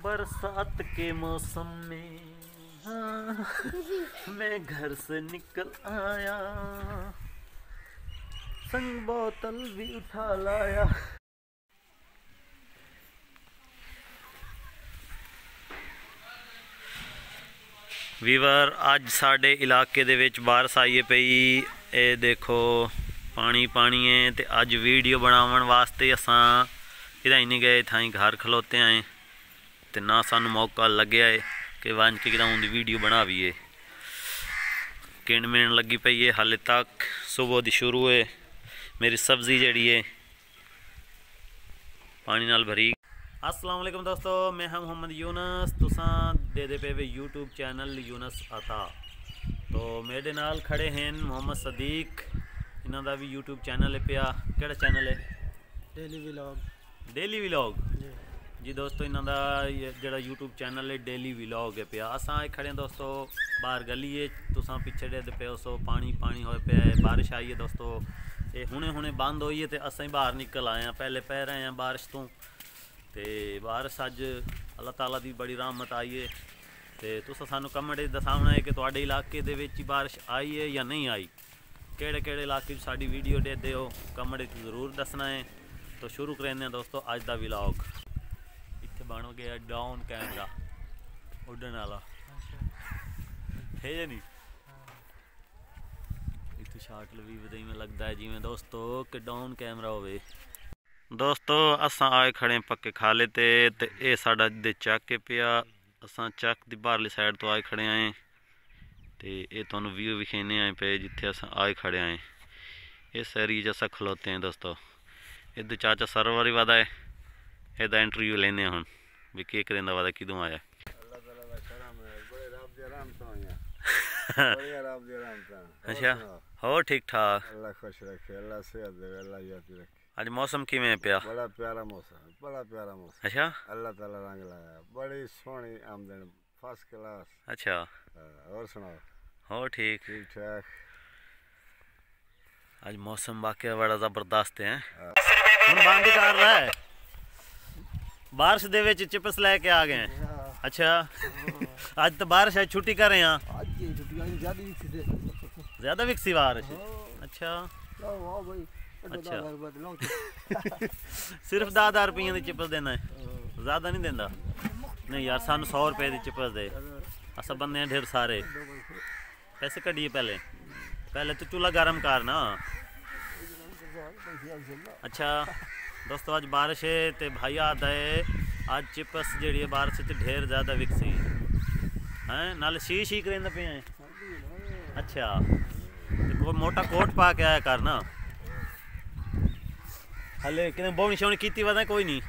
बरसात के मौसम में हाँ, मैं घर से निकल आया, संग बोतल भी उठा लाया। वीवर अज साडे इलाके दे विच बारिश आई है पई। ए देखो पानी पानी है। तो अज वीडियो बनावन वास्ते असां किधर ही नहीं गए, थाई घर खलोते आए तो ना सानू मौका लग्या है कि वन के किधर उनकी वीडियो बनावीए। किण मिण लगी पई है हाले तक, सुबह दी शुरू है। मेरी सब्जी जड़ी है पानी नाल भरी। अस्सलाम वालेकुम दोस्तों, मैं हम मोहम्मद यूनस, तुसां दे पे वे यूट्यूब चैनल यूनस आता। तो मेरे नाल खड़े हैं मोहम्मद सदीक, इन्हों का भी यूट्यूब चैनल है पिया। केड़ा चैनल है? Daily vlog. डेली व्लॉग जी दोस्तों, इन्हों का जो यूट्यूब चैनल है डेली व्लॉग है पिया। असां खड़े हैं दोस्तों बाहर गली है, तुसां पिछे दे पे सो पानी पानी हो पे है। बारिश आई है दोस्तों, ये हुणे हुणे बंद हुई है तो असां बाहर निकल आए हैं। पहले पै रहे हैं बारिश तो बारिश अज अल्लाह ताला की बड़ी रहमत आई है। तो तुस सानू कमेंट दसाना है कि तुहाडे इलाके दे विच बारिश आई है या नहीं आई। केड़े केड़े इलाके साडी वीडियो देते हो कमेंट जरूर दसना है। तो शुरू करें दोस्तों अज का व्लॉग। इत्थे बन गया डाउन कैमरा उड़न वाला है या नहीं? इत्थे शाट लवी बदई में लगता है जिमें दोस्तों कि डाउन कैमरा होवे। दोस्तों असां आए खड़े पक्के खाले ते ये साडा दे चक के पिया। असां चक दी बाहरली साइड तो आए खड़े आए तो ये तुहानू व्यू विखेने आए पे जिथे असां आए खड़े आए। इस एरिए असां खलोते हैं दोस्तों। इधर चाचा सरवर ही वादा है, ਇਹਦਾ इंटरव्यू लेने हम भी के करेंदा वादा किदों आया। अच्छा हो ठीक ठाक, अल्लाह खुश रखे, अल्लाह सेहत दे, अल्लाह याद रखे। आज मौसम किवें पिया? बड़ा प्यारा मौसम, बड़ा प्यारा मौसम। अच्छा अल्लाह ताला रंग लाया, बड़ी सोहनी आमदन, फर्स्ट क्लास। अच्छा और सुनाओ? हो ठीक ठीक ठाक। आज मौसम वाकई बड़ा ज़बरदस्त है। हम बंद कर रहा है, बारिश दे विच चिप्स लेके आ गए हैं। अच्छा आज तो बारिश है, छुट्टी कर रहे हैं। ज़्यादा विकसी बारिश। अच्छा अच्छा सिर्फ 10 रुपये की चिप्स देना है, ज़्यादा नहीं देना। नहीं यार सानू 100 रुपये की चिप्स दे, असा बंदे हैं ढेर सारे। पैसे कढ़िए पहले पहले तो चूल्हा गर्म करना। अच्छा दोस्तों आज बारिश है तो भाई आता है आज चिप्स जी है बारिश तो ढेर ज़्यादा विकसी हैं, नाले शीश ही करेंदा पे हैं। अच्छा तो कोई मोटा कोट पा के आया करना। हले कि बोनी शोनी की वह कोई नहीं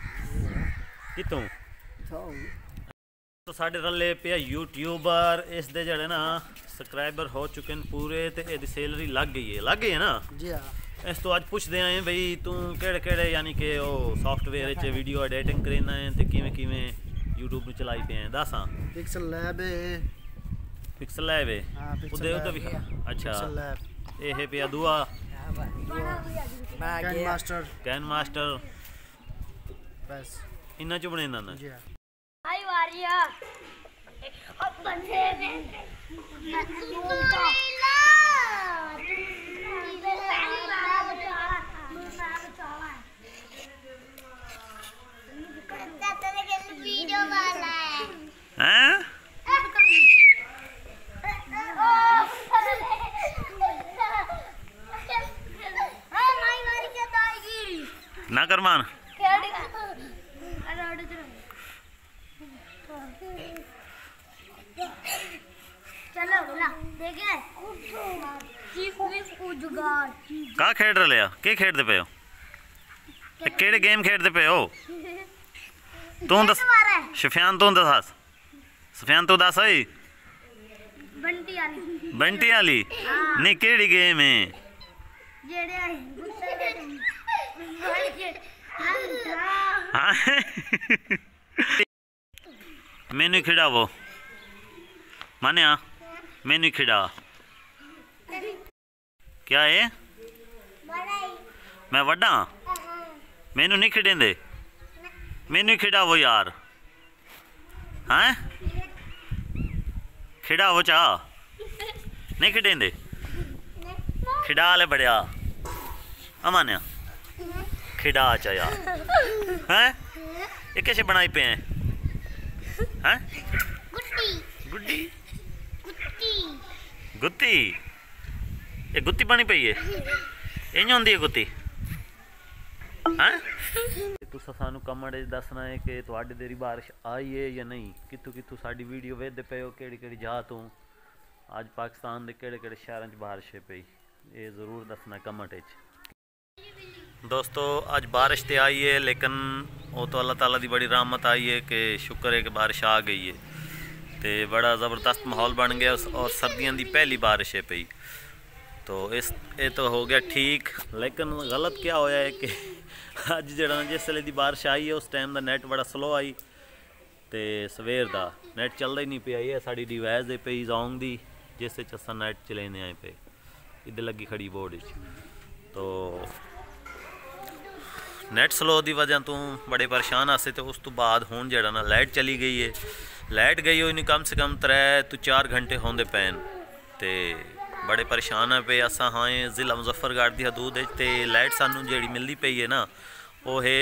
कितों। तो साढ़े रले पे यूट्यूबर इस दे जड़े ना सबसक्राइबर हो चुके हैं पूरे, तो ये सैलरी लग गई है ना जी। हाँ इस तो अज पुछते आए बई तू केड़े केड़े यानी कि सॉफ्टवेयर वीडियो एडिटिंग करना है तो किवें किवें यूट्यूब में चलाई पे हैं दस। हाँ पिक्सल लैब है, पिक्सल लैब है उदे उदे भी। अच्छा ये है पे दुआ कैन मास्टर, कैन मास्टर बस इन्ना च बने ना जी। आई वारिया अब बंदे में वीडियो वाला है हैं? ना कर मान का खेड रहे हो? के खेडते पे हो? केड़े गेम खेडते पे हो? तू दस शफियान, तू दस सफियान, तू दस है बंटी वाली नहीं केड़ी गेम है? मैनू खिड़ावो मान्या, मैनू खिड़ा क्या है? मैं वड्डा मैनू नहीं खिड़ेंदे, मैनू खिड़ावो यार। हैं खिड़ा हो चा नहीं खिडेंदे खिडा ले बड़िया अमान्या खिडा चा यार हैं ये कैसे बनाई पे हैं हैं गुड्डी गुत्ती ये गुत्ती बनी पई है इंज होंदी है गुत्ती हैं तुसा सानू कमेंट दसना है कि तुहाडे देरी बारिश आई है या नहीं कितों कितों साडी वीडियो वेखदे पे हो केड़ी केड़ी जगह तो आज पाकिस्तान दे केड़े केड़े शहरां च बारिश है पई ये ज़रूर दसना कमेंट च दोस्तों आज बारिश तो आई है लेकिन वो तो अल्लाह ताला दी बड़ी रहमत आई है कि शुक्र है कि बारिश आ गई है तो बड़ा ज़बरदस्त माहौल बन गया और सर्दियों की पहली बारिश है पई तो ये तो हो गया ठीक लेकिन गलत क्या होया है कि अज जड़ा जिस वे की बारिश आई है उस टाइम का नैट बड़ा स्लो आई तो सवेर का नैट चलता ही नहीं पिया ये साड़ी डिवाइस है पई जोंग दी जिस असा नैट चलेने आए पे इधर लगी खड़ी बोर्ड तो नैट स्लो की वजह तो बड़े परेशान आसे तो उस तो बाद हुण जड़ा ना लाइट चली गई है लाइट गई हुई नहीं कम से कम 3 to 4 घंटे होंदे पैन ते बड़े परेशान है पे असा हाँ ज़िला मुजफ्फरगढ़ की हदूद ते लाइट सानू जी मिलती पई है ना वो है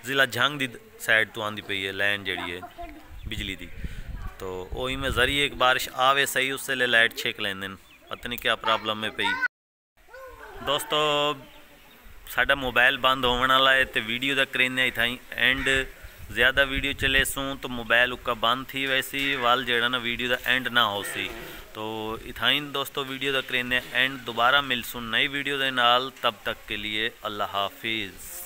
ज़िला झंग की साइड तो आती पई है लाइन जी है बिजली की तो वही में जरिए एक बारिश आवे सही उस वे लाइट छेक लेंदे पता नहीं क्या प्रॉब्लम है पई दोस्तों साडा मोबाइल बंद होने वाला है तो वीडियो का करें इतना एंड ज़्यादा वीडियो चले सूँ तो मोबाइल उका बंद थी वैसी वाल जड़ा ना वीडियो का एंड ना हो सी तो इतना ही दोस्तों वीडियो का करें एंड दोबारा मिल सूँ नई वीडियो के नाल तब तक के लिए अल्लाह हाफिज़।